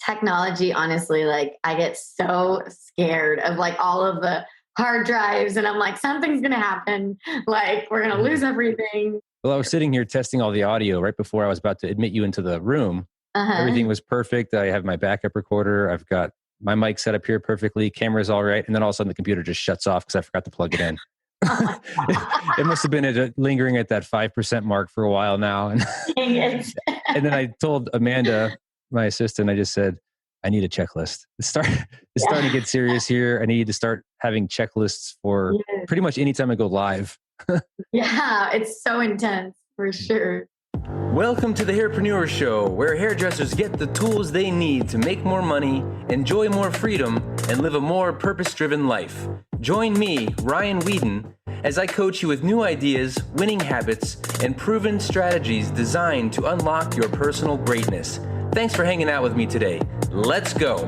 Technology, honestly, like I get so scared of like all of the hard drives and I'm like, something's going to happen. Like we're going to lose everything. Well, I was sitting here testing all the audio right before I was about to admit you into the room. Everything was perfect. I have my backup recorder. I've got my mic set up here perfectly. Camera's all right. And then all of a sudden the computer just shuts off because I forgot to plug it in. Oh It must have been lingering at that 5% mark for a while now. And, and then I told Amanda, my assistant, I just said, I need a checklist. It's starting to get serious here. I need to start having checklists for pretty much any time I go live. Yeah, it's so intense for sure. Welcome to the Hairpreneur Show, where hairdressers get the tools they need to make more money, enjoy more freedom, and live a more purpose-driven life. Join me, Ryan Whedon, as I coach you with new ideas, winning habits, and proven strategies designed to unlock your personal greatness. Thanks for hanging out with me today. Let's go.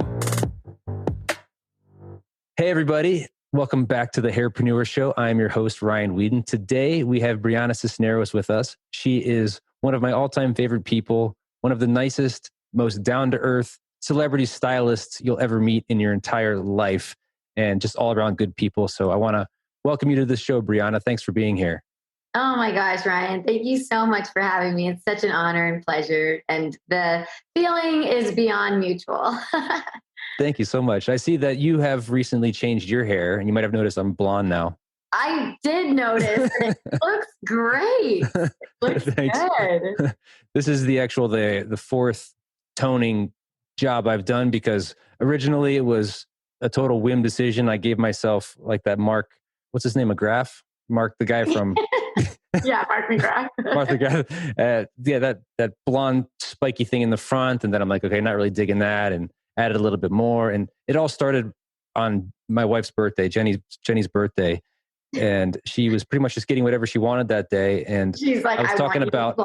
Hey, everybody. Welcome back to the Hairpreneur Show. I'm your host, Ryan Whedon. Today, we have Briana Cisneros with us. She is one of my all-time favorite people, one of the nicest, most down-to-earth celebrity stylists you'll ever meet in your entire life, and just all-around good people. So I want to welcome you to the show, Briana. Thanks for being here. Oh my gosh, Ryan. Thank you so much for having me. It's such an honor and pleasure. And the feeling is beyond mutual. Thank you so much. I see that you have recently changed your hair, and you might have noticed I'm blonde now. I did notice. It looks great. It looks good. This is the fourth toning job I've done, because originally it was a total whim decision. I gave myself like that Mark, what's his name, McGrath? Mark, the guy from... Yeah, Mark McGrath. Mark McGrath. That blonde spiky thing in the front. And then I'm like, okay, not really digging that, and added a little bit more. And it all started on my wife's birthday, Jenny's birthday. And she was pretty much just getting whatever she wanted that day. And she's like, I was talking about,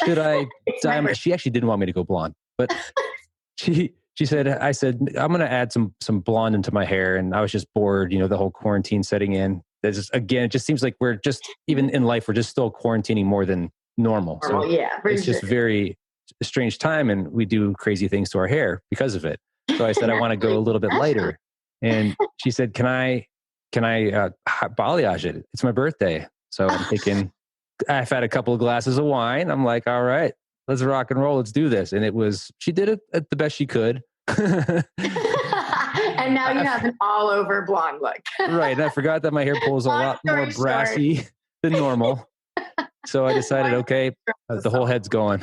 should I dye? She actually didn't want me to go blonde, but I said, I'm going to add some blonde into my hair. And I was just bored, the whole quarantine setting in. It just seems like we're just, even in life, we're just still quarantining more than normal. So it's just very strange time, and we do crazy things to our hair because of it. So I said, I want to go a little bit lighter. And she said, can I balayage it? It's my birthday. So I'm thinking, I've had a couple of glasses of wine. I'm like, all right, let's rock and roll. Let's do this. And she did it at the best she could. And now you have an all over blonde look. Right. And I forgot that my hair pulls a lot more brassy than normal. So I decided, okay, the whole head's going.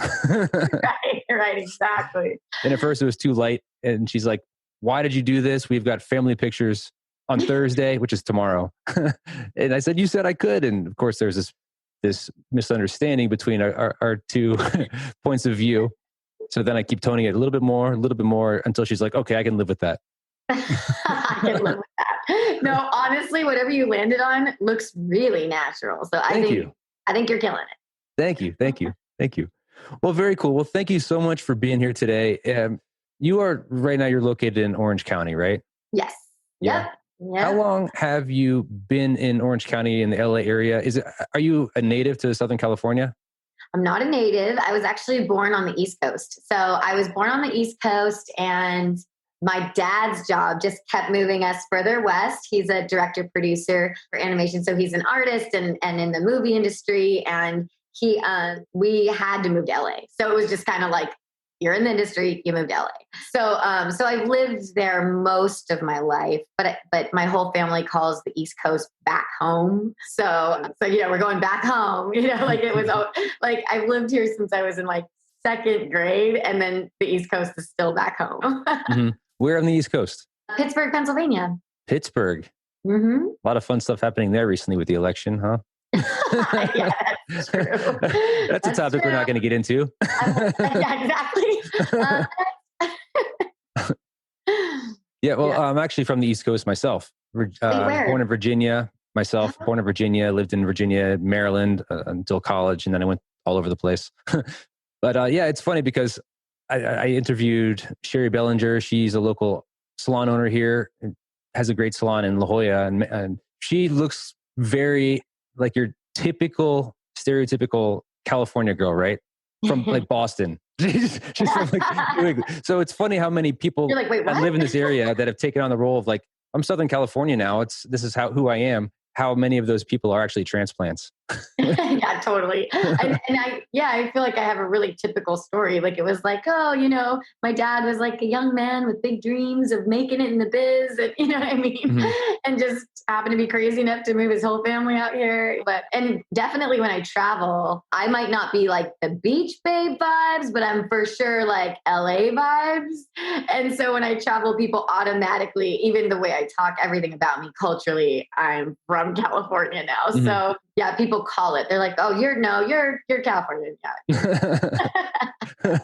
Right, exactly. And at first it was too light. And she's like, why did you do this? We've got family pictures on Thursday, which is tomorrow. And I said, you said I could. And of course, there's this misunderstanding between our two points of view. So then I keep toning it a little bit more until she's like, okay, I can live with that. I can live with that. No, honestly, whatever you landed on looks really natural. So I think you're killing it. Thank you. Well, very cool. Well, thank you so much for being here today. Right now you're located in Orange County, right? Yes. Yeah. Yep. How long have you been in Orange County in the LA area? Are you a native to Southern California? I'm not a native. I was actually born on the East Coast. So I was born on the East Coast, and my dad's job just kept moving us further west. He's a director producer for animation. So he's an artist and in the movie industry. And we had to move to LA. So it was just kind of like, you're in the industry, you moved to LA. So I've lived there most of my life, but my whole family calls the East Coast back home. So we're going back home, like it was like I've lived here since I was in like second grade, and then the East Coast is still back home. Mm-hmm. Where on the East Coast? Pittsburgh, Pennsylvania. Pittsburgh. Mm-hmm. A lot of fun stuff happening there recently with the election, huh? Yeah, that's true. That's a topic we're not going to get into. Yeah, exactly. Yeah, well, I'm actually from the East Coast myself. Born in Virginia myself, born in Virginia, lived in Virginia, Maryland until college, and then I went all over the place. But it's funny because I interviewed Sherry Bellinger. She's a local salon owner here, has a great salon in La Jolla, and she looks very like your typical, stereotypical California girl, right? From like Boston. She's from like New England. So it's funny how many people You're like, wait, that what? live in this area that have taken on the role of like, I'm Southern California now. This is who I am. How many of those people are actually transplants? Yeah, totally. I feel like I have a really typical story. Like it was like, oh, my dad was like a young man with big dreams of making it in the biz, and you know what I mean? Mm-hmm. And just happened to be crazy enough to move his whole family out here. And definitely when I travel, I might not be like the beach babe vibes, but I'm for sure like LA vibes. And so when I travel, people automatically, even the way I talk, everything about me culturally, I'm from California now. Mm-hmm. So yeah, people call it. They're like, "Oh, you're Californian." Yeah.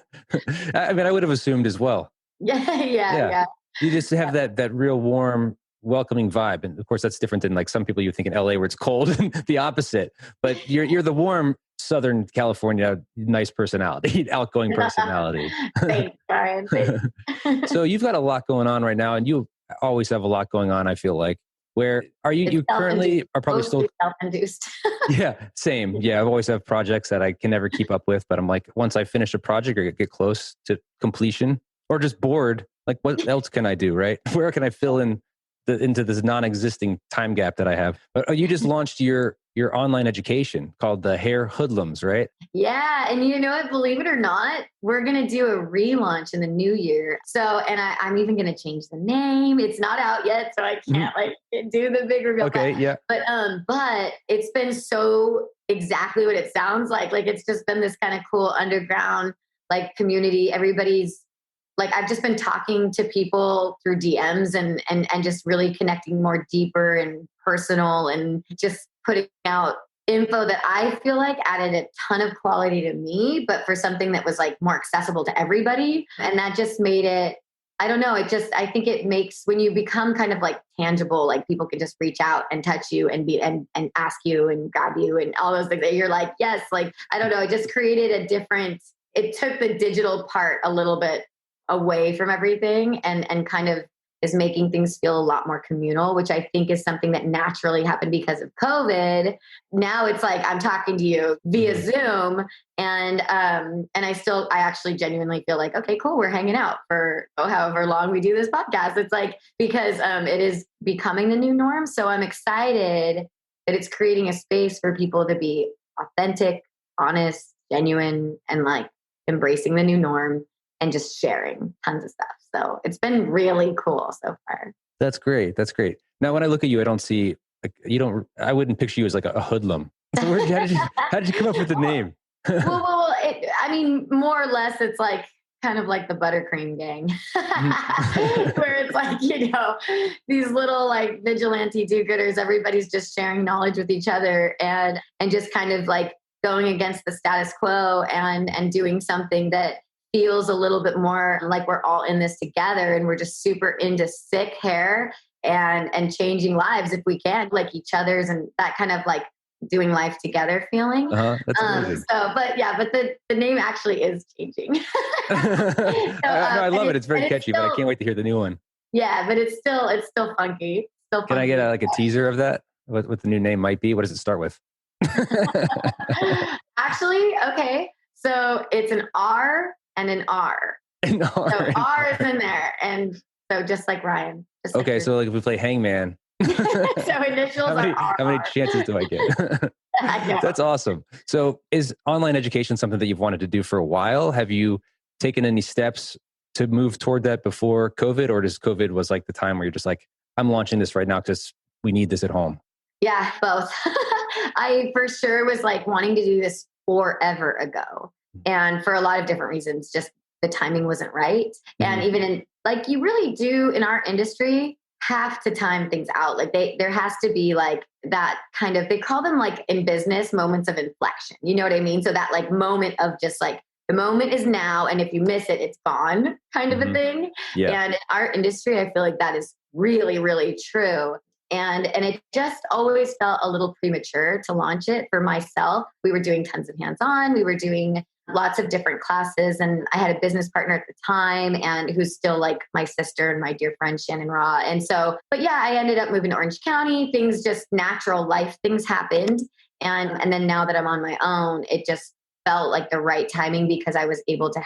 I mean, I would have assumed as well. Yeah. You just have that real warm, welcoming vibe, and of course, that's different than like some people you think in LA where it's cold and the opposite. But you're the warm Southern California, nice personality, outgoing personality. Thanks, Brian. Thanks. So you've got a lot going on right now, and you always have a lot going on. I feel like. Where are you? You currently are probably still self-induced. Yeah, same. Yeah, I always have projects that I can never keep up with, but I'm like, once I finish a project or get close to completion, or just bored, like what else can I do? Right? Where can I fill in into this non-existing time gap that I have? But you just launched your online education called the Hair Hoodlums, right? Yeah. And you know what? Believe it or not, we're going to do a relaunch in the new year. So, and I'm even going to change the name. It's not out yet, so I can't like do the big reveal. Okay. Yeah. But it's been so exactly what it sounds like. Like it's just been this kind of cool underground like community. Everybody's like, I've just been talking to people through DMs and just really connecting more deeper and personal and just putting out info that I feel like added a ton of quality to me, but for something that was like more accessible to everybody. And that just made it, I don't know, I think it makes, when you become kind of like tangible, like people can just reach out and touch you and and ask you and grab you and all those things that you're like, yes, like, I don't know, it just created it took the digital part a little bit away from everything and kind of is making things feel a lot more communal, which I think is something that naturally happened because of COVID. Now it's like I'm talking to you via Zoom, and I actually genuinely feel like, okay, cool, we're hanging out for however long we do this podcast. It's like because it is becoming the new norm, so I'm excited that it's creating a space for people to be authentic, honest, genuine, and like embracing the new norm and just sharing tons of stuff. So it's been really cool so far. That's great. That's great. Now, when I look at you, I don't see, like, I wouldn't picture you as like a hoodlum. So how did you come up with the name? I mean, more or less, it's like kind of like the buttercream gang, where it's like, these little like vigilante do-gooders, everybody's just sharing knowledge with each other and just kind of like going against the status quo and doing something that feels a little bit more like we're all in this together and we're just super into sick hair and changing lives if we can, like each other's, and that kind of like doing life together feeling. That's amazing. But the name actually is changing. I love it. It's very catchy, but I can't wait to hear the new one. Yeah, but it's still funky. Can I get a teaser of that? What the new name might be? What does it start with? Actually, okay. So it's an R and an R. An R. So R is in there. And so just like Ryan. Okay, so like if we play Hangman. So initials are R. How many chances do I get? That's awesome. So is online education something that you've wanted to do for a while? Have you taken any steps to move toward that before COVID, or does COVID was like the time where you're just like, I'm launching this right now because we need this at home? Yeah, both. I for sure was like wanting to do this forever ago. And for a lot of different reasons, just the timing wasn't right. And even in like, you really do in our industry have to time things out. Like there has to be like that kind of, they call them like in business moments of inflection. You know what I mean? So that like moment of just like, the moment is now. And if you miss it, it's gone kind of a thing. Yeah. And in our industry, I feel like that is really, really true. And it just always felt a little premature to launch it for myself. We were doing tons of hands-on. We were doing lots of different classes. And I had a business partner at the time and who's still like my sister and my dear friend, Shannon Raw. And so, but yeah, I ended up moving to Orange County. Things just natural life things happened. And then now that I'm on my own, it just felt like the right timing because I was able to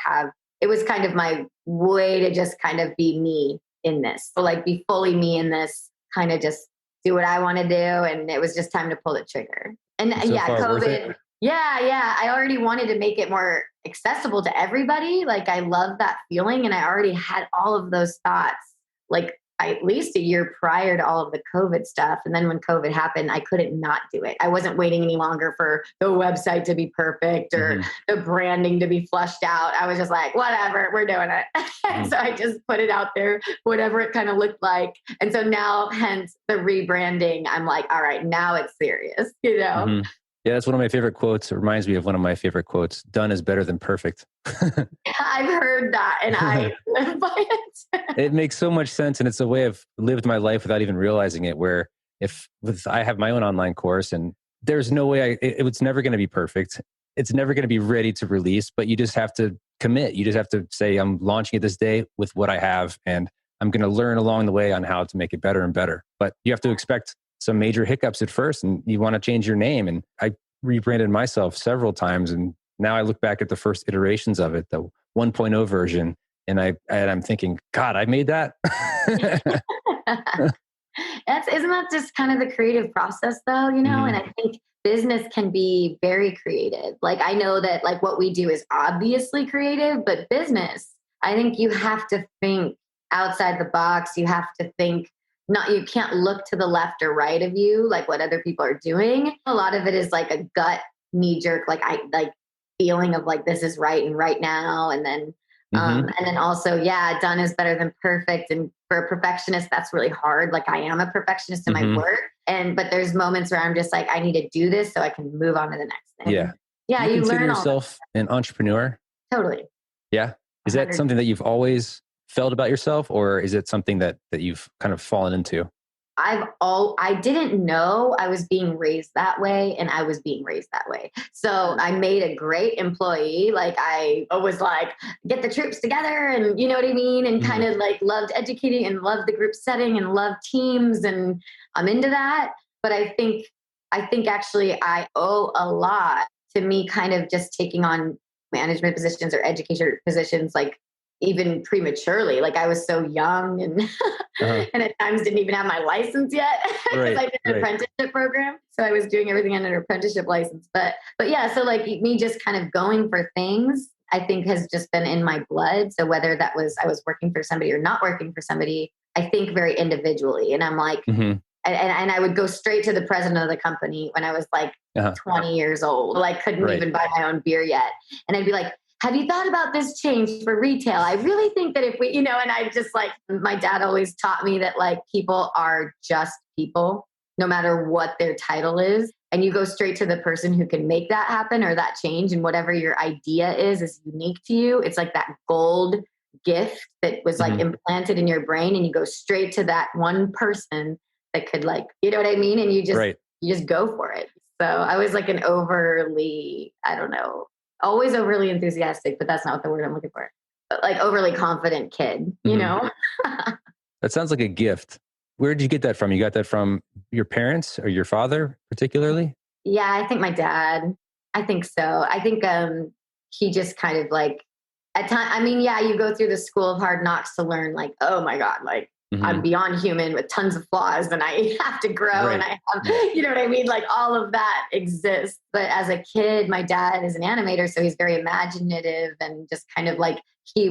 it was kind of my way to just kind of be me in this. So like be fully me in this, kind of just do what I want to do. And it was just time to pull the trigger. And so yeah, COVID. Yeah. I already wanted to make it more accessible to everybody. Like I love that feeling. And I already had all of those thoughts, like at least a year prior to all of the COVID stuff. And then when COVID happened, I couldn't not do it. I wasn't waiting any longer for the website to be perfect or the branding to be flushed out. I was just like, whatever, we're doing it. And so I just put it out there, whatever it kind of looked like. And so now, hence the rebranding, I'm like, all right, now it's serious, you know? Yeah, that's one of my favorite quotes. It reminds me of one of my favorite quotes. Done is better than perfect. I've heard that and I live by it. It makes so much sense. And it's a way I've lived my life without even realizing it, where I have my own online course and there's no way it's never going to be perfect. It's never going to be ready to release, but you just have to commit. You just have to say, I'm launching it this day with what I have. And I'm going to learn along the way on how to make it better and better. But you have to expect some major hiccups at first and you want to change your name. And I rebranded myself several times. And now I look back at the first iterations of it, the 1.0 version. And I'm thinking, God, I made that. Isn't that just kind of the creative process though, you know? And I think business can be very creative. Like I know that like what we do is obviously creative, but business, I think you have to think outside the box. You have to think you can't look to the left or right of you, like what other people are doing. A lot of it is like a gut knee jerk, feeling of like, this is right and right now. And then also, done is better than perfect. And for a perfectionist, that's really hard. Like I am a perfectionist in my work. But there's moments where I'm just like, I need to do this so I can move on to the next thing. Yeah. Yeah. You consider learn yourself an entrepreneur? Totally. Yeah. Is that something that you've always felt about yourself, or is it something that you've kind of fallen into? I didn't know I was being raised that way, and I was being raised that way. So I made a great employee. Like I was like, get the troops together, and you know what I mean? And kind of like loved educating and loved the group setting and loved teams. And I'm into that. But I think actually I owe a lot to me kind of just taking on management positions or educator positions, like even prematurely. Like I was so young and and at times didn't even have my license yet because I did an apprenticeship program. So I was doing everything under an apprenticeship license. But yeah, so like me just kind of going for things, I think has just been in my blood. So whether that was I was working for somebody or not working for somebody, I think very individually. And I'm like, and I would go straight to the president of the company when I was like 20 years old. Like couldn't even buy my own beer yet. And I'd be like, have you thought about this change for retail? I really think that if we, and I just like, my dad always taught me that like people are just people, no matter what their title is. And you go straight to the person who can make that happen or that change. And whatever your idea is unique to you. It's like that gold gift that was like implanted in your brain. And you go straight to that one person that could like, you know what I mean? And you just go for it. So I was like an overly, I don't know, always overly enthusiastic, but that's not the word I'm looking for. But like overly confident kid, you know? That sounds like a gift. Where did you get that from? You got that from your parents or your father particularly? Yeah, I think my dad. I think so. I think he just kind of like at time. I mean, yeah, you go through the school of hard knocks to learn like, oh my God, like I'm beyond human with tons of flaws and I have to grow and I have, you know what I mean? Like all of that exists. But as a kid, my dad is an animator. So he's very imaginative and just kind of like we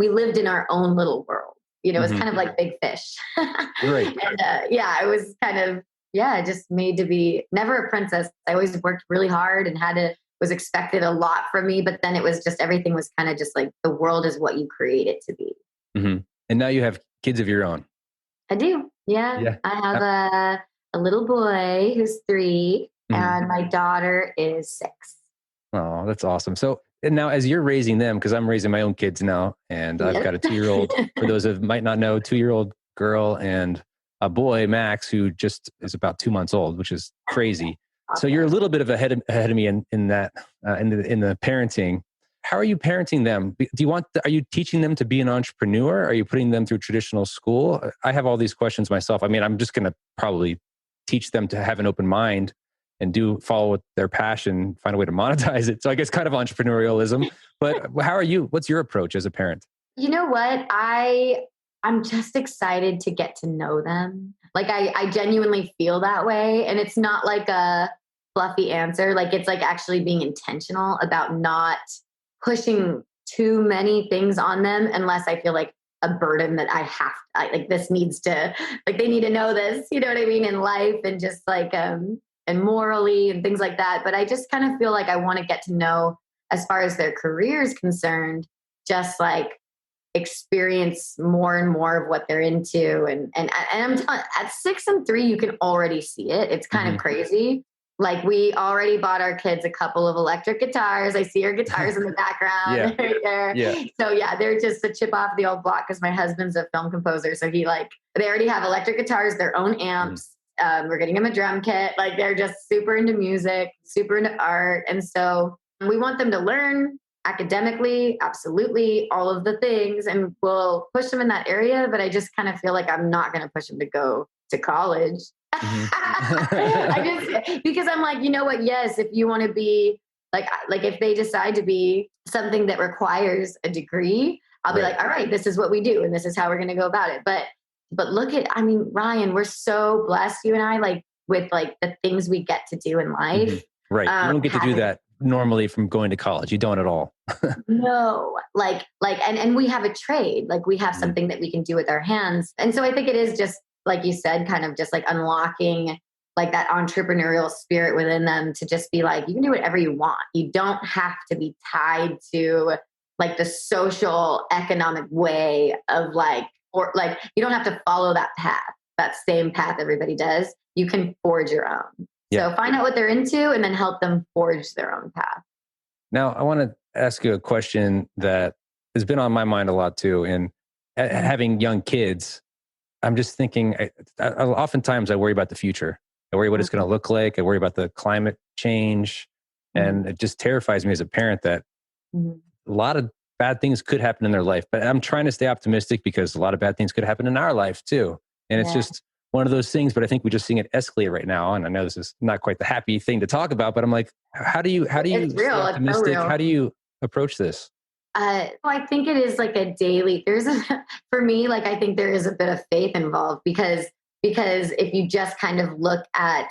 lived in our own little world, it was kind of like Big Fish. And I was kind of, just made to be never a princess. I always worked really hard and was expected a lot from me. But then it was just, everything was kind of just like the world is what you create it to be. And now you have kids of your own. I do. Yeah. I have a little boy who's 3 and my daughter is 6. Oh, that's awesome. So and now as you're raising them, because I'm raising my own kids now, and I've got a 2-year-old, for those who might not know, 2-year-old girl and a boy, Max, who just is about 2 months old, which is crazy. Awesome. So you're a little bit of ahead of me in that, in the parenting. How are you parenting them? Are you teaching them to be an entrepreneur? Are you putting them through traditional school? I have all these questions myself. I mean, I'm just going to probably teach them to have an open mind and do follow their passion, find a way to monetize it. So I guess kind of entrepreneurialism. But how are you? What's your approach as a parent? You know what? I'm just excited to get to know them. Like I genuinely feel that way. And it's not like a fluffy answer. Like it's like actually being intentional about not pushing too many things on them unless I feel like a burden that like this needs to, like they need to know this, you know what I mean? In life and just like, and morally and things like that. But I just kind of feel like I want to get to know, as far as their career is concerned, just like experience more and more of what they're into. And I'm telling, at 6 and 3, you can already see it. It's kind of crazy. Like we already bought our kids a couple of electric guitars. I see our guitars in the background right there. Yeah. So yeah, they're just a chip off the old block because my husband's a film composer. So they already have electric guitars, their own amps. We're getting them a drum kit. Like they're just super into music, super into art. And so we want them to learn academically, absolutely, all of the things. And we'll push them in that area. But I just kind of feel like I'm not going to push them to go to college. Because I'm like, you know what? Yes, if you want to be like if they decide to be something that requires a degree, I'll be like, all right, this is what we do, and this is how we're going to go about it. But look at, I mean, Ryan, we're so blessed, you and I, like with like the things we get to do in life. Right, you don't get to do that normally from going to college. You don't at all. No, and we have a trade, like we have something that we can do with our hands, and so I think it is just, like you said, kind of just like unlocking like that entrepreneurial spirit within them to just be like, you can do whatever you want. You don't have to be tied to like the social economic way of like, or like, you don't have to follow that path, that same path everybody does. You can forge your own. Yeah. So find out what they're into and then help them forge their own path. Now, I want to ask you a question that has been on my mind a lot too. And having young kids, I'm just thinking, oftentimes I worry about the future. I worry what it's going to look like. I worry about the climate change. And it just terrifies me as a parent that a lot of bad things could happen in their life. But I'm trying to stay optimistic because a lot of bad things could happen in our life too. And it's just one of those things, but I think we're just seeing it escalate right now. And I know this is not quite the happy thing to talk about, but I'm like, how do you stay optimistic? How do you approach this? I think it is like a daily, for me, like, I think there is a bit of faith involved because if you just kind of look at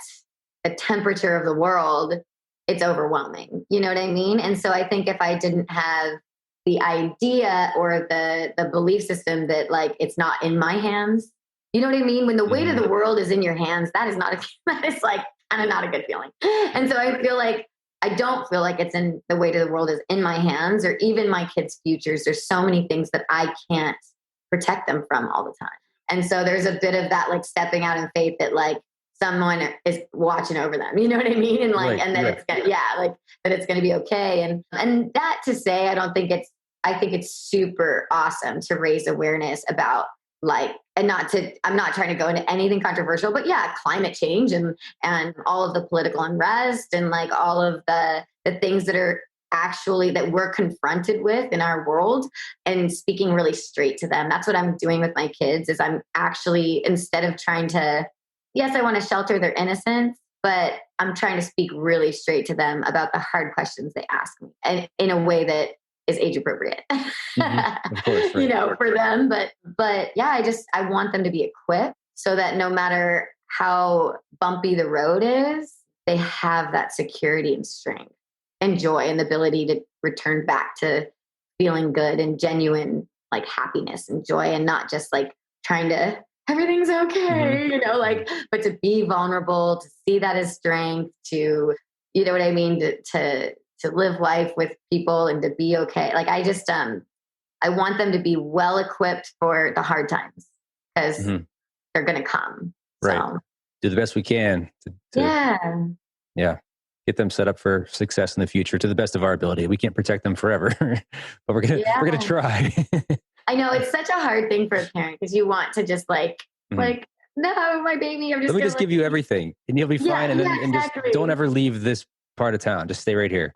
the temperature of the world, it's overwhelming. You know what I mean? And so I think if I didn't have the idea or the belief system that like, it's not in my hands, you know what I mean? When the weight of the world is in your hands, that is not a good feeling. And so I feel like, I don't feel like it's in the weight of the world is in my hands or even my kids' futures. There's so many things that I can't protect them from all the time. And so there's a bit of that, like stepping out in faith that like someone is watching over them, you know what I mean? And like, and then it's gonna, that it's going to be okay. And that to say, I think it's super awesome to raise awareness about like, and I'm not trying to go into anything controversial, but climate change and all of the political unrest and like all of the things that are actually that we're confronted with in our world and speaking really straight to them. That's what I'm doing with my kids is I'm actually, instead of trying to, yes, I want to shelter their innocence, but I'm trying to speak really straight to them about the hard questions they ask me and in a way that is age appropriate, of course, right. You know, for them. But yeah, I want them to be equipped so that no matter how bumpy the road is, they have that security and strength and joy and the ability to return back to feeling good and genuine like happiness and joy and not just like trying to, everything's okay, you know, like, but to be vulnerable, to see that as strength, to, you know what I mean? To live life with people and to be okay. Like I just, I want them to be well equipped for the hard times because they're going to come. Right. So. Do the best we can. Yeah. Get them set up for success in the future to the best of our ability. We can't protect them forever, but we're gonna try. I know it's such a hard thing for a parent because you want to just like, no, my baby, Let me just give you everything and you'll be fine. And just don't ever leave this part of town. Just stay right here.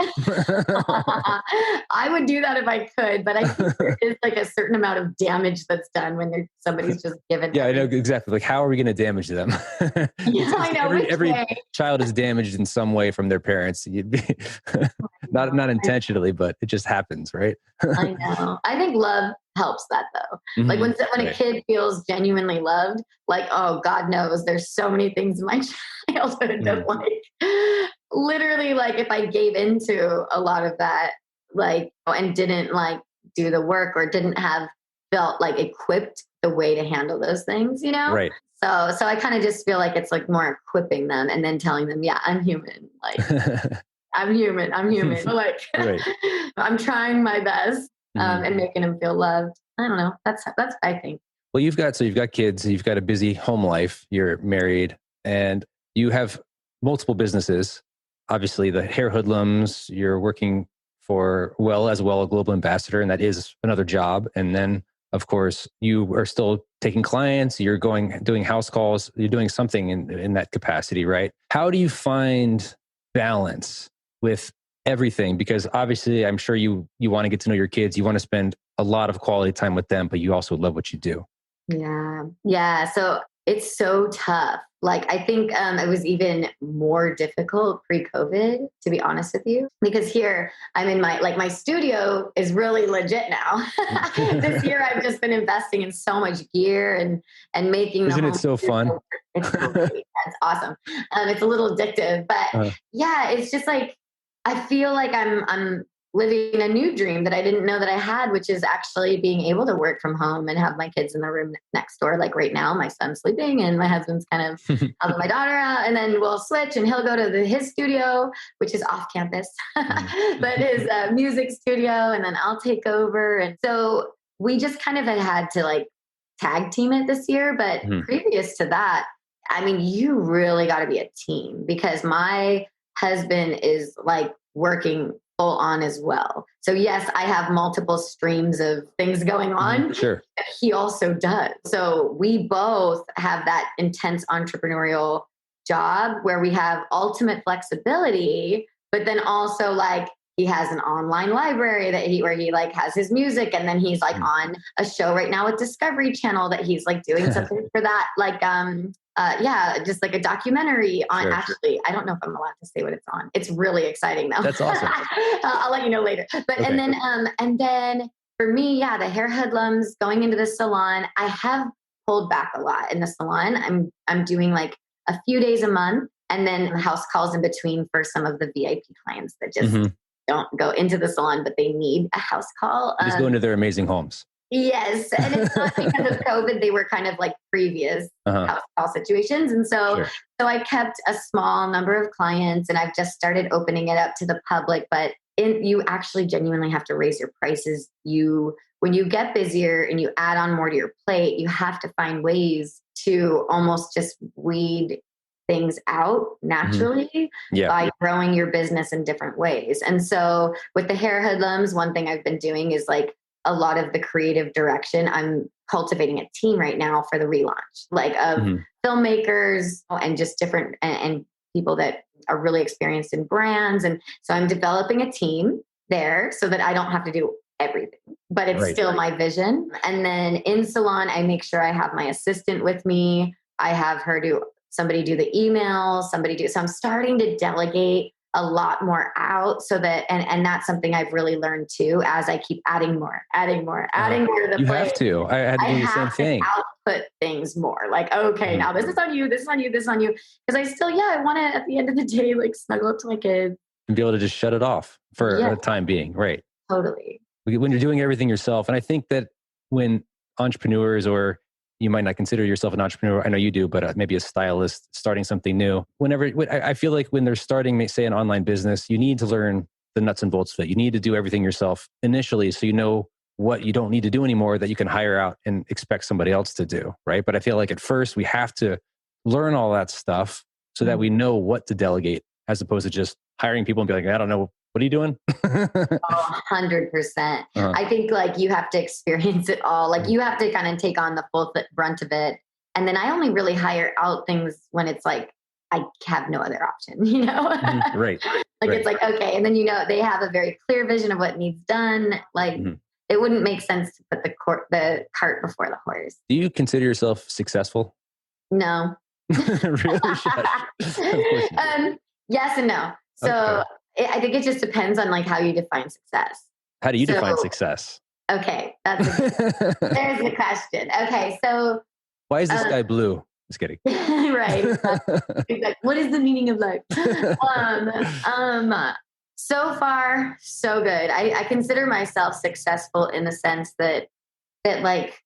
I would do that if I could, but I think there is like a certain amount of damage that's done when somebody's just given. Yeah, I know exactly. Like, how are we going to damage them? I know. Every child is damaged in some way from their parents. Not intentionally, but it just happens, right? I know. I think love helps that though. Mm-hmm. Like when a kid feels genuinely loved, like, oh, God knows there's so many things in my childhood that like literally, like if I gave into a lot of that, like, and didn't like do the work or didn't have felt like equipped the way to handle those things, Right. So I kind of just feel like it's like more equipping them and then telling them, yeah, I'm human. Like I'm human. Like I'm trying my best and making them feel loved. I don't know. That's I think. Well, you've got kids, you've got a busy home life, you're married, and you have multiple businesses. Obviously, the Hair Hoodlums, you're working for as well a global ambassador, and that is another job. And then, of course, you are still taking clients, you're doing house calls, you're doing something in that capacity, right? How do you find balance with everything? Because obviously, I'm sure you want to get to know your kids, you want to spend a lot of quality time with them, but you also love what you do. Yeah. So it's so tough. Like, I think it was even more difficult pre-COVID, to be honest with you, because here I'm in my studio is really legit now. This year, I've just been investing in so much gear and making. Isn't it so fun? It's so great. It's awesome. It's a little addictive, but yeah, it's just like, I feel like I'm living a new dream that I didn't know that I had, which is actually being able to work from home and have my kids in the room next door. Like right now, my son's sleeping and my husband's kind of helping my daughter out, and then we'll switch and he'll go to his studio, which is off campus, but his music studio, and then I'll take over. And so we just kind of had to like tag team it this year. But previous to that, I mean, you really got to be a team, because my husband is like working full on as well. So yes, I have multiple streams of things going on. Sure. He also does. So we both have that intense entrepreneurial job where we have ultimate flexibility, but then also like he has an online library where he like has his music, and then he's like on a show right now with Discovery Channel that he's like doing something for that, like just like a documentary on. Sure. Actually, I don't know if I'm allowed to say what it's on. It's really exciting though. That's awesome. I'll let you know later. But okay. And then for me, the Hair Hoodlums, going into the salon, I have pulled back a lot in the salon. I'm doing like a few days a month, and then house calls in between for some of the VIP clients that just don't go into the salon, but they need a house call. Just go into their amazing homes. Yes. And it's not because of COVID. They were kind of like previous house call situations. And so I kept a small number of clients, and I've just started opening it up to the public. But you actually genuinely have to raise your prices. When you get busier and you add on more to your plate, you have to find ways to almost just weed things out naturally by growing your business in different ways. And so with the Hair Hoodlums, one thing I've been doing is like a lot of the creative direction. I'm cultivating a team right now for the relaunch, like of filmmakers and just different and people that are really experienced in brands. And so I'm developing a team there so that I don't have to do everything, but it's still my vision. And then in salon, I make sure I have my assistant with me. I have somebody do the emails, so I'm starting to delegate a lot more out, so that, and that's something I've really learned too, as I keep adding more to the plate. You have to. I had to do the same thing. Output things more. Like, okay, now this is on you, this is on you, this is on you. Because I still, I want to, at the end of the day, like snuggle up to my kids. And be able to just shut it off for the time being. Right. Totally. When you're doing everything yourself. And I think that when entrepreneurs, or you might not consider yourself an entrepreneur, I know you do, but maybe a stylist starting something new. I feel like when they're starting, say, an online business, you need to learn the nuts and bolts of it. You need to do everything yourself initially, so you know what you don't need to do anymore that you can hire out and expect somebody else to do, right? But I feel like at first we have to learn all that stuff so that we know what to delegate, as opposed to just hiring people and be like, I don't know, what are you doing? 100%. I think like you have to experience it all. Like you have to kind of take on the full brunt of it. And then I only really hire out things when it's like I have no other option, you know? Mm-hmm. Right. Like, right. it's like, okay. And then, they have a very clear vision of what needs done. Like, it wouldn't make sense to put the cart before the horse. Do you consider yourself successful? No. Really? Of course you do. Yes and no. So I think it just depends on like how you define success. How do you define success? Okay. There's the question. Okay. So why is the sky blue? Just kidding. Right. Exactly. What is the meaning of life? So far, so good. I consider myself successful in the sense that like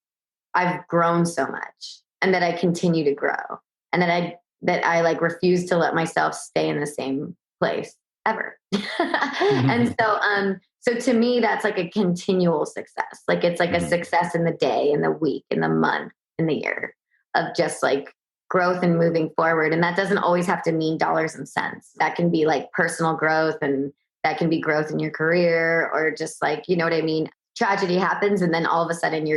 I've grown so much and that I continue to grow and that I like refuse to let myself stay in the same place ever. And so to me, that's like a continual success. Like it's like a success in the day, in the week, in the month, in the year of just like growth and moving forward. And that doesn't always have to mean dollars and cents. That can be like personal growth, and that can be growth in your career, or just like, you know what I mean? Tragedy happens and then all of a sudden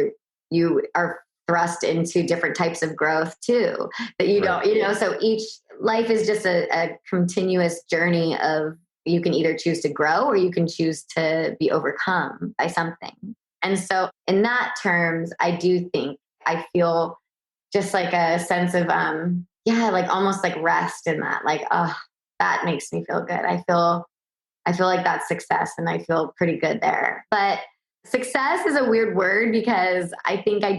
you are thrust into different types of growth too, that you don't, so each life is just a continuous journey of, you can either choose to grow or you can choose to be overcome by something. And so in that terms, I do think I feel just like a sense of, like almost like rest in that, like, oh, that makes me feel good. I feel like that's success and I feel pretty good there. But success is a weird word because I think I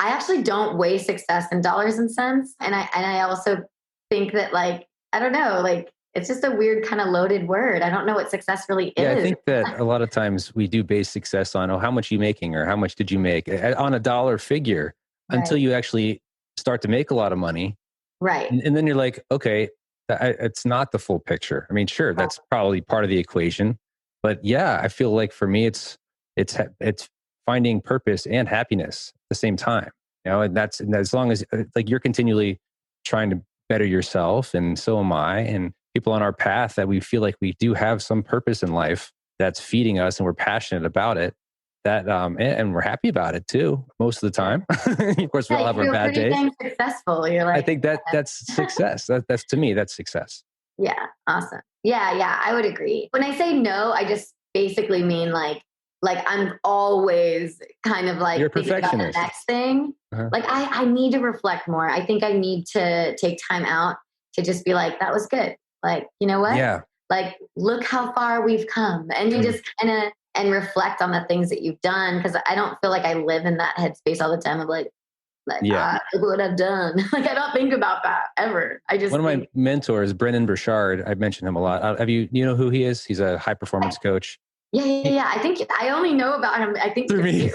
actually don't weigh success in dollars and cents. And I also think that like, I don't know, like it's just a weird kind of loaded word. I don't know what success really is. Yeah, I think that a lot of times we do base success on, how much you making or how much did you make on a dollar figure until you actually start to make a lot of money. Right. And then you're like, okay, it's not the full picture. I mean, sure, that's probably part of the equation. But yeah, I feel like for me, it's finding purpose and happiness at the same time. And that's as long as like you're continually trying to better yourself, and so am I, and people on our path that we feel like we do have some purpose in life that's feeding us, and we're passionate about it. That and we're happy about it too most of the time. Of course, we all have our bad days. Successful. You're like, I think that's success. That's to me, that's success. Yeah. Awesome. Yeah. I would agree. When I say no, I just basically mean like I'm always kind of like you're a thinking about the perfectionist. next thing. Like I need to reflect more. I think I need to take time out to just be like, that was good. Like, you know what? Yeah. Like, look how far we've come. And you just kind of, and reflect on the things that you've done. Cause I don't feel like I live in that headspace all the time of like look what I've done. Like, I don't think about that ever. I just, one of my mentors, Brennan Burchard, I've mentioned him a lot. You know who he is? He's a high performance coach. Yeah. I think I only know about him. I think through me.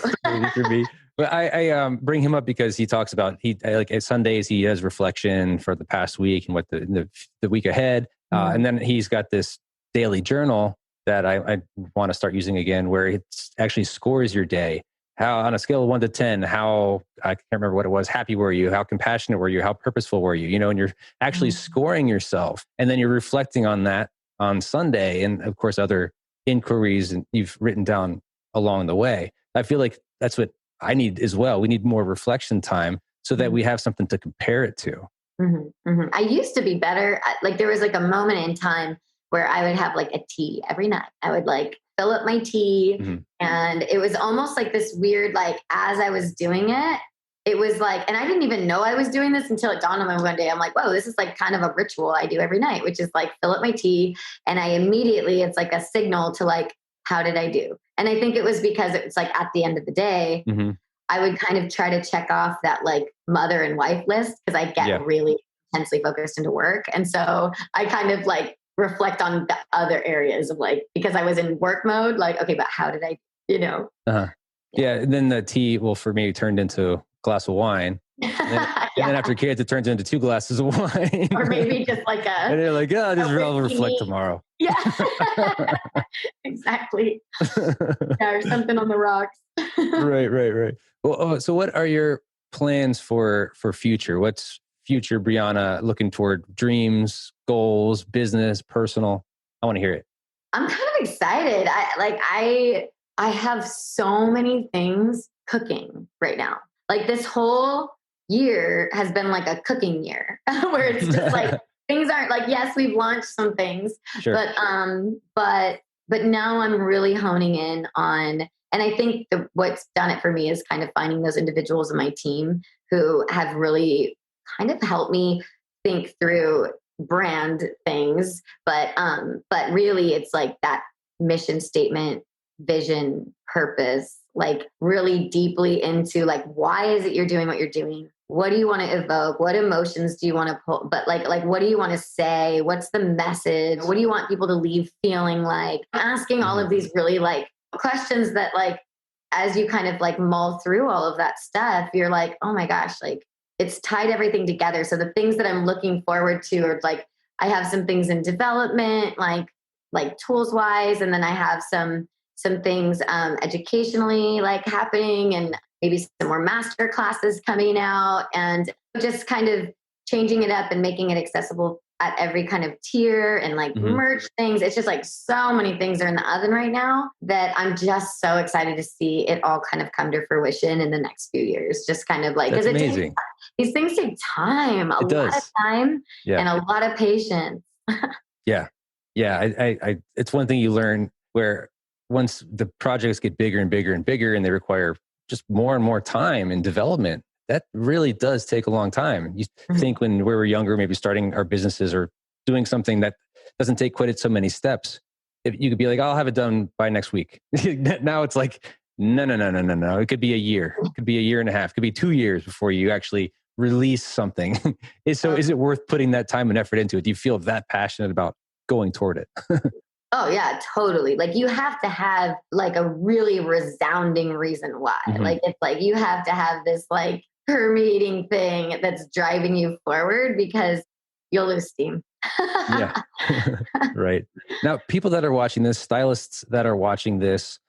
Through me. But I bring him up because he talks about, like at Sundays, he does reflection for the past week and what the week ahead. And then he's got this daily journal that I want to start using again, where it actually scores your day. How, on a scale of 1 to 10, how, I can't remember what it was, happy were you? How compassionate were you? How purposeful were you? And you're actually scoring yourself. And then you're reflecting on that on Sunday. And of course, other inquiries and you've written down along the way. I feel like that's what I need as well. We need more reflection time so that we have something to compare it to. I used to be better. Like there was like a moment in time where I would have like a tea every night. I would like fill up my tea and it was almost like this weird, like as I was doing it, it was like, and I didn't even know I was doing this until it dawned on me one day. I'm like, whoa, this is like kind of a ritual I do every night, which is like fill up my tea. And I immediately, it's like a signal to like, how did I do? And I think it was because it was like at the end of the day, I would kind of try to check off that like mother and wife list because I get really intensely focused into work. And so I kind of like reflect on the other areas of like, because I was in work mode, like, okay, but how did I, Yeah. And then the tea, well, for me, turned into a glass of wine. And then after kids, it turns into 2 glasses of wine. Or maybe just like and they're like, oh, I'll reflect tomorrow. Yeah, exactly. Or something on the rocks. Right. Well, so what are your plans for future? What's future Briana looking toward? Dreams, goals, business, personal? I want to hear it. I'm kind of excited. I have so many things cooking right now. Like this whole year has been like a cooking year where it's just like things aren't like, yes, we've launched some things, Sure. but now I'm really honing in on, and I think what's done it for me is kind of finding those individuals in my team who have really kind of helped me think through brand things. But really it's like that mission statement, vision, purpose, like really deeply into like, why is it you're doing what you're doing? What do you want to evoke? What emotions do you want to pull? But like, what do you want to say? What's the message? What do you want people to leave feeling like? Asking all of these really like questions that like, as you kind of like mull through all of that stuff, you're like, oh my gosh, like it's tied everything together. So the things that I'm looking forward to are like, I have some things in development, like tools wise. And then I have some things educationally like happening, and maybe some more master classes coming out, and just kind of changing it up and making it accessible at every kind of tier, and like merch things. It's just like so many things are in the oven right now that I'm just so excited to see it all kind of come to fruition in the next few years. Just kind of like, that's amazing. These things take time, a lot of time, and a lot of patience. Yeah. I it's one thing you learn where once the projects get bigger and bigger and bigger, and they require just more and more time and development, that really does take a long time. You think when we were younger, maybe starting our businesses or doing something that doesn't take quite so many steps, if you could be like, I'll have it done by next week. Now it's like, no. It could be a year. It could be a year and a half. It could be 2 years before you actually release something. So is it worth putting that time and effort into it? Do you feel that passionate about going toward it? Oh yeah, totally. Like you have to have like a really resounding reason why. Like it's like you have to have this like permeating thing that's driving you forward, because you'll lose steam. Yeah. Right. Now, people that are watching this, stylists that are watching this,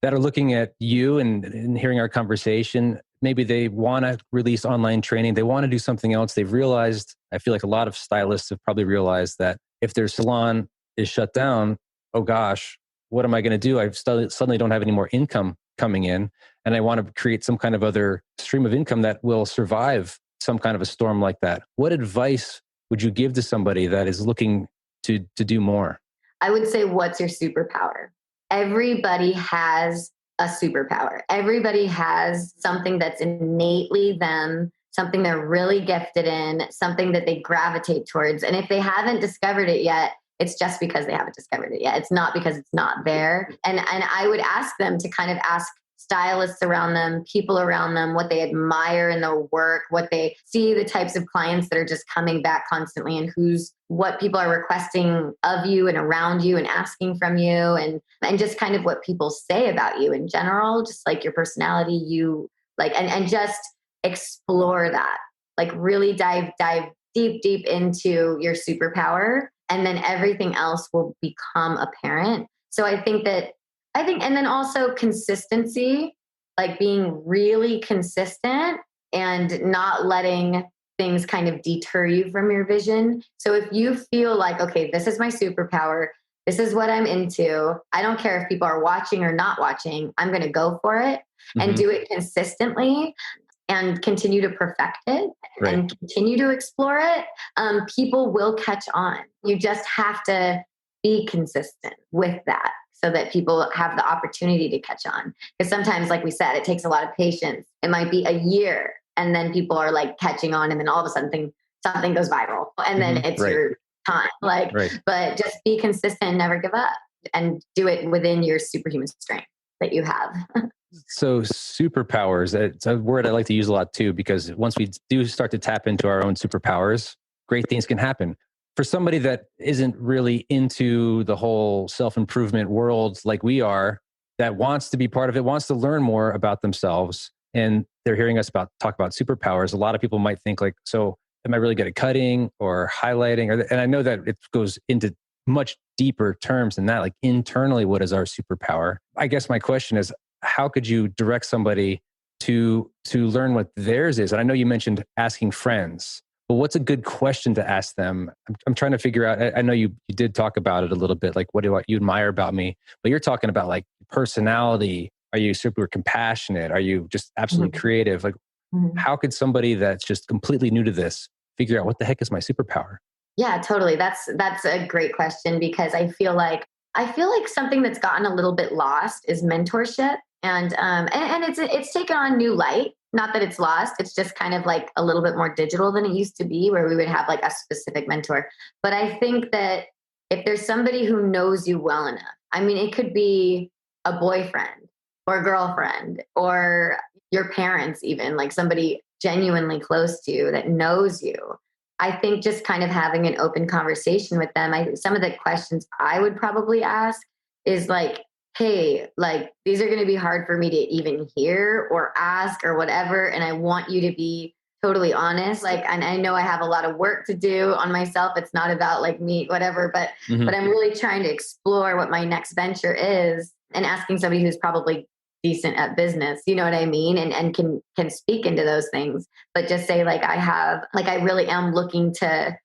that are looking at you and hearing our conversation, maybe they want to release online training. They want to do something else. They've realized, I feel like a lot of stylists have probably realized that if their salon is shut down, oh gosh, what am I going to do? I suddenly don't have any more income coming in, and I want to create some kind of other stream of income that will survive some kind of a storm like that. What advice would you give to somebody that is looking to do more? I would say, what's your superpower? Everybody has a superpower. Everybody has something that's innately them, something they're really gifted in, something that they gravitate towards. And if they haven't discovered it yet, it's just because they haven't discovered it yet. It's not because it's not there. And I would ask them to kind of ask stylists around them, people around them, what they admire in their work, what they see, the types of clients that are just coming back constantly, and what people are requesting of you and around you and asking from you, and just kind of what people say about you in general, just like your personality, you like, and just explore that, like really dive deep into your superpower, and then everything else will become apparent. So I think, and then also consistency, like being really consistent and not letting things kind of deter you from your vision. So if you feel like, okay, this is my superpower, this is what I'm into, I don't care if people are watching or not watching, I'm going to go for it and do it consistently and continue to perfect it and continue to explore it. People will catch on. You just have to be consistent with that, so that people have the opportunity to catch on. Because sometimes, like we said, it takes a lot of patience. It might be a year, and then people are like catching on, and then all of a sudden something goes viral, and then it's your time. But just be consistent and never give up, and do it within your superhuman strength that you have. So superpowers, it's a word I like to use a lot too, because once we do start to tap into our own superpowers, great things can happen. For somebody that isn't really into the whole self-improvement world like we are, that wants to be part of it, wants to learn more about themselves, and they're hearing us talk about superpowers, a lot of people might think like, so am I really good at cutting or highlighting? And I know that it goes into much deeper terms than that, like internally, what is our superpower? I guess my question is, how could you direct somebody to learn what theirs is? And I know you mentioned asking friends, but what's a good question to ask them? I'm trying to figure out, I know you did talk about it a little bit, like what do you admire about me? But you're talking about like personality. Are you super compassionate? Are you just absolutely creative? Like, How could somebody that's just completely new to this figure out what the heck is my superpower? Yeah, totally. That's a great question, because I feel like something that's gotten a little bit lost is mentorship, and it's taken on new light. Not that it's lost; it's just kind of like a little bit more digital than it used to be, where we would have like a specific mentor. But I think that if there's somebody who knows you well enough, I mean, it could be a boyfriend or a girlfriend or your parents, even like somebody genuinely close to you that knows you. I think just kind of having an open conversation with them. Some of the questions I would probably ask is like, hey, like these are going to be hard for me to even hear or ask or whatever. And I want you to be totally honest. Like, and I know I have a lot of work to do on myself. It's not about like me, whatever, but I'm really trying to explore what my next venture is, and asking somebody who's probably decent at business, you know what I mean? And can speak into those things, but just say like, I really am looking to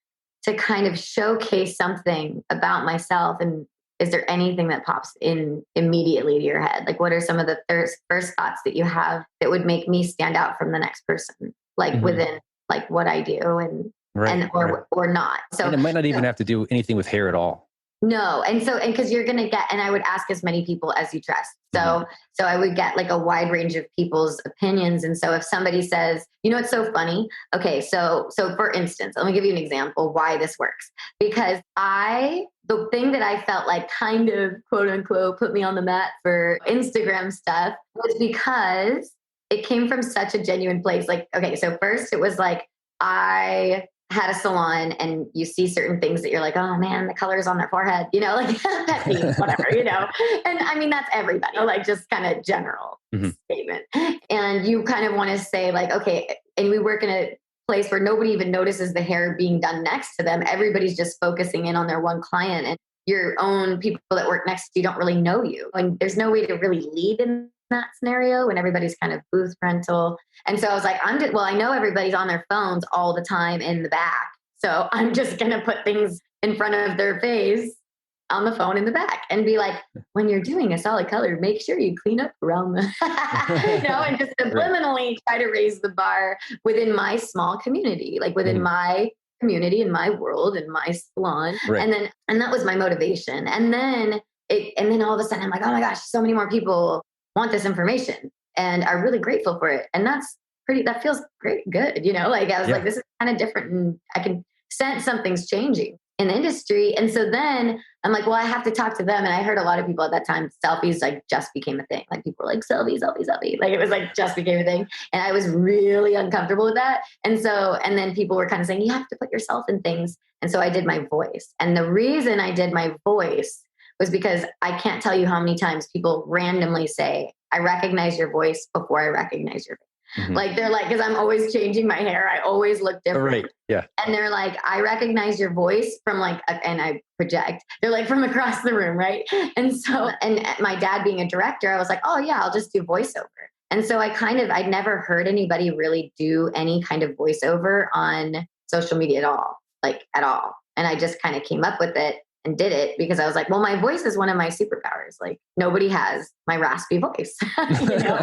kind of showcase something about myself. And is there anything that pops in immediately to your head? Like, what are some of the first thoughts that you have that would make me stand out from the next person, like within like what I do or not. So and it might not even have to do anything with hair at all. No. And because you're going to get, and I would ask as many people as you trust. So I would get like a wide range of people's opinions. And so if somebody says, you know, it's so funny. Okay. So for instance, let me give you an example why this works, because the thing that I felt like kind of quote unquote put me on the mat for Instagram stuff was because it came from such a genuine place. Like, okay, so first it was like, I had a salon, and you see certain things that you're like, oh man, the color's on their forehead, you know, like that means whatever, you know? And I mean, that's everybody, like just kind of general statement. And you kind of want to say like, okay, and we work in a place where nobody even notices the hair being done next to them. Everybody's just focusing in on their one client, and your own people that work next to you don't really know you. And there's no way to really lead in that scenario when everybody's kind of booth rental. And so I was like, I know everybody's on their phones all the time in the back. So I'm just going to put things in front of their face on the phone in the back and be like, when you're doing a solid color, make sure you clean up around the, and just subliminally try to raise the bar within my small community, like within my community, in my world, in my salon. Right. And that was my motivation. And then all of a sudden I'm like, oh my gosh, so many more people want this information and are really grateful for it. And that feels good. You know, like I was like, this is kind of different, and I can sense something's changing in the industry. And so then I'm like, well, I have to talk to them. And I heard a lot of people at that time, selfies like just became a thing. Like people were like, selfie. Like it was like just became a thing. And I was really uncomfortable with that. And then people were kind of saying, you have to put yourself in things. And so I did my voice. And the reason I did my voice was because I can't tell you how many times people randomly say, I recognize your voice before I recognize your face. Like they're like, because I'm always changing my hair. I always look different. Right. Yeah. And they're like, I recognize your voice from like, and I project, they're like from across the room. Right. And so, and my dad being a director, I was like, oh yeah, I'll just do voiceover. And so I'd never heard anybody really do any kind of voiceover on social media at all. And I just kind of came up with it and did it because I was like, well, my voice is one of my superpowers. Like nobody has my raspy voice, you know?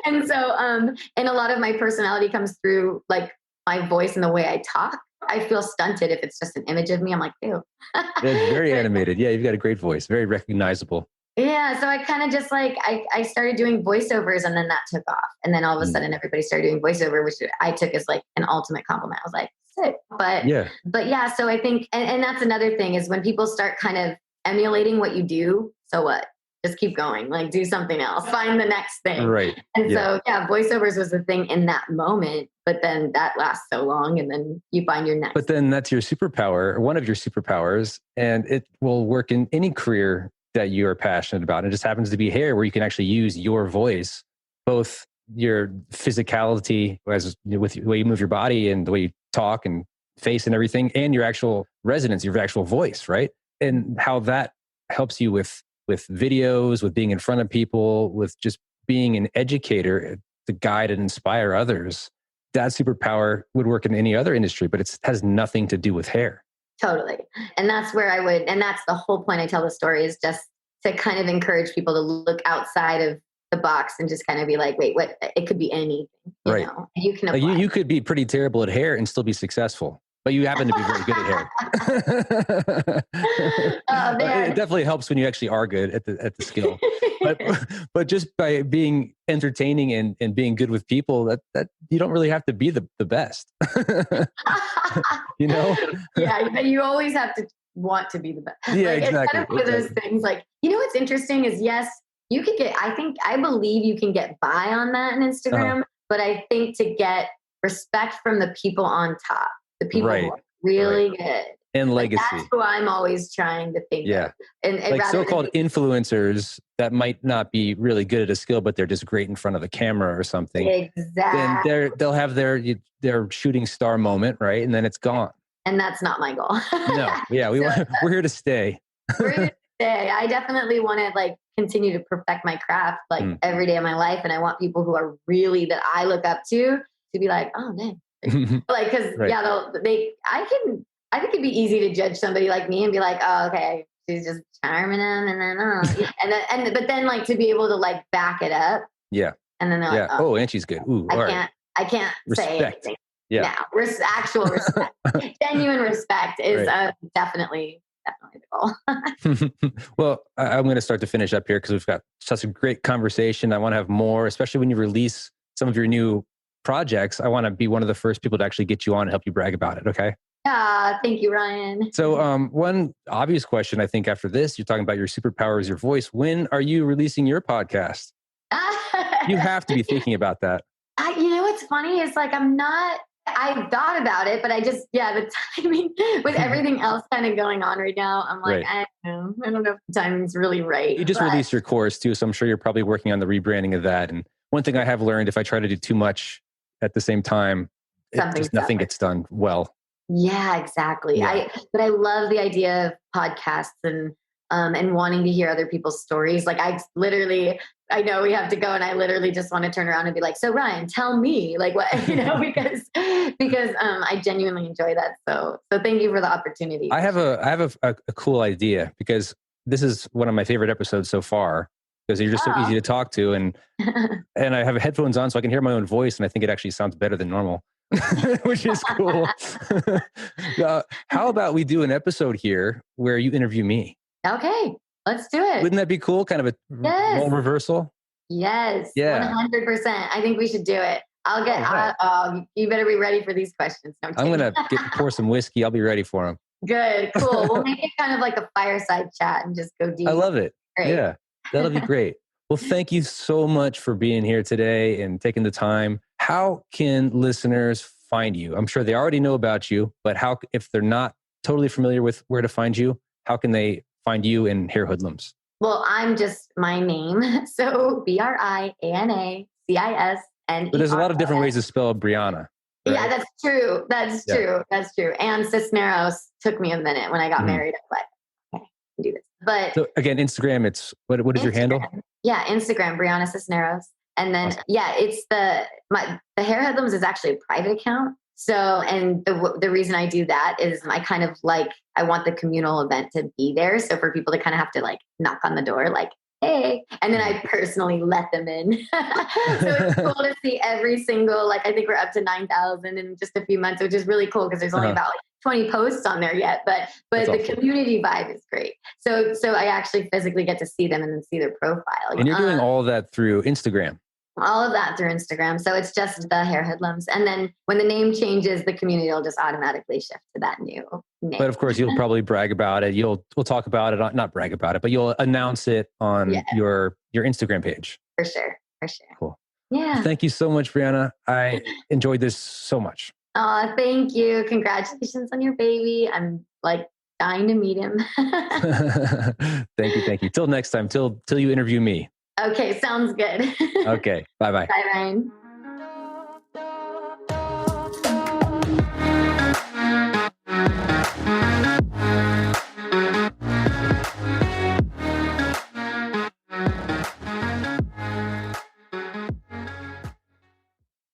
And so, and a lot of my personality comes through like my voice and the way I talk. I feel stunted if it's just an image of me. I'm like, ew. It's very animated. Yeah. You've got a great voice. Very recognizable. Yeah. So I kind of just like, I started doing voiceovers, and then that took off. And then all of a sudden everybody started doing voiceover, which I took as like an ultimate compliment. I was like, sick. But yeah. So I think, and that's another thing is when people start kind of emulating what you do. So what? Just keep going, like do something else, find the next thing. Right. And so, voiceovers was the thing in that moment, but then that lasts so long, and then you find your next. But then that's your superpower, one of your superpowers, and it will work in any career that you are passionate about. It just happens to be hair, where you can actually use your voice, both your physicality as with the way you move your body and the way you talk and face and everything, and your actual resonance, your actual voice, right? And how that helps you with videos, with being in front of people, with just being an educator to guide and inspire others. That superpower would work in any other industry, but it has nothing to do with hair. Totally. And that's where and that's the whole point I tell the story, is just to kind of encourage people to look outside of the box and just kind of be like, wait, what? It could be anything. Right. know, you can Like apply. you could be pretty terrible at hair and still be successful, but you happen to be very good at hair. Oh, It man. definitely helps when you actually are good at the skill. But just by being entertaining and being good with people, that you don't really have to be the best. You know? Yeah, but you always have to want to be the best. Yeah, Like, it's exactly. kind of one of those things. Like, you know what's interesting is, yes, you could get. I believe you can get by on that in Instagram, but I think to get respect from the people on top, the people who are really good. And Like, legacy. that's who I'm always trying to think of. And like rather so-called influencers that might not be really good at a skill, but they're just great in front of the camera or something. Exactly. Then they'll have their shooting star moment, right? And then it's gone. And that's not my goal. No, yeah, we're here to stay. We're here to stay. I definitely want to like continue to perfect my craft like every day of my life, and I want people who are really that I look up to be like, oh dang, like because I think it'd be easy to judge somebody like me and be like, oh okay, she's just charming him, and then but then like to be able to like back it up, and then they're like, oh, and she's good. Ooh, I can't say anything. Yeah, actual respect, genuine respect is definitely the goal. Well, I'm going to start to finish up here because we've got such a great conversation. I want to have more, especially when you release some of your new projects. I want to be one of the first people to actually get you on and help you brag about it. Okay. Thank you, Ryan. So one obvious question, I think after this, you're talking about your superpower is your voice. When are you releasing your podcast? You have to be thinking about that. You know, what's funny is like, I've thought about it, but I just, the timing with everything else kind of going on right now. I'm like, I don't know if the timing's really right. You just released your course too. So I'm sure you're probably working on the rebranding of that. And one thing I have learned, if I try to do too much at the same time, nothing gets done well. Yeah, exactly. But I love the idea of podcasts and wanting to hear other people's stories. Like I know we have to go, and I literally just want to turn around and be like, so Ryan, tell me like what, because I genuinely enjoy that. So thank you for the opportunity. I have a cool idea because this is one of my favorite episodes so far because you're just so easy to talk to, and I have headphones on so I can hear my own voice, and I think it actually sounds better than normal. Which is cool. How about we do an episode here where you interview me? Okay, let's do it. Wouldn't that be cool? Kind of a role reversal? Yes. Yeah. 100%. I think we should do it. You better be ready for these questions. No, I'm going to pour some whiskey. I'll be ready for them. Good. Cool. We'll make it kind of like a fireside chat and just go deep. I love it. Great. Yeah, that'll be great. Well, thank you so much for being here today and taking the time. How can listeners find you? I'm sure they already know about you, but if they're not totally familiar with where to find you, how can they find you in Hair Hoodlums? Well, I'm just my name. So BrianaCisneros. But there's a lot of different ways to spell Briana. Right? Yeah, that's true. That's true. And Cisneros took me a minute when I got married. I'm like, okay, I can do this. But so again, Instagram, it's what is your handle? Yeah, Instagram, Briana Cisneros. And then, it's the Hair Hoodlums is actually a private account. So, and the reason I do that is I kind of I want the communal event to be there. So for people to kind of have to like knock on the door, like, hey, and then I personally let them in. So it's cool to see every single, I think we're up to 9,000 in just a few months, which is really cool because there's only about 20 posts on there yet, but the community vibe is great. So I actually physically get to see them and then see their profile. And you're doing all of that through Instagram. All of that through Instagram. So it's just the Hair Hoodlums. And then when the name changes, the community will just automatically shift to that new name. But of course, you'll probably brag about it. We'll talk about it, not brag about it, but you'll announce it on your Instagram page. For sure. Cool. Yeah. Well, thank you so much, Briana. I enjoyed this so much. Oh, thank you. Congratulations on your baby. I'm dying to meet him. Thank you. Till next time, till you interview me. Okay, sounds good. Okay, bye-bye. Bye, Ryan.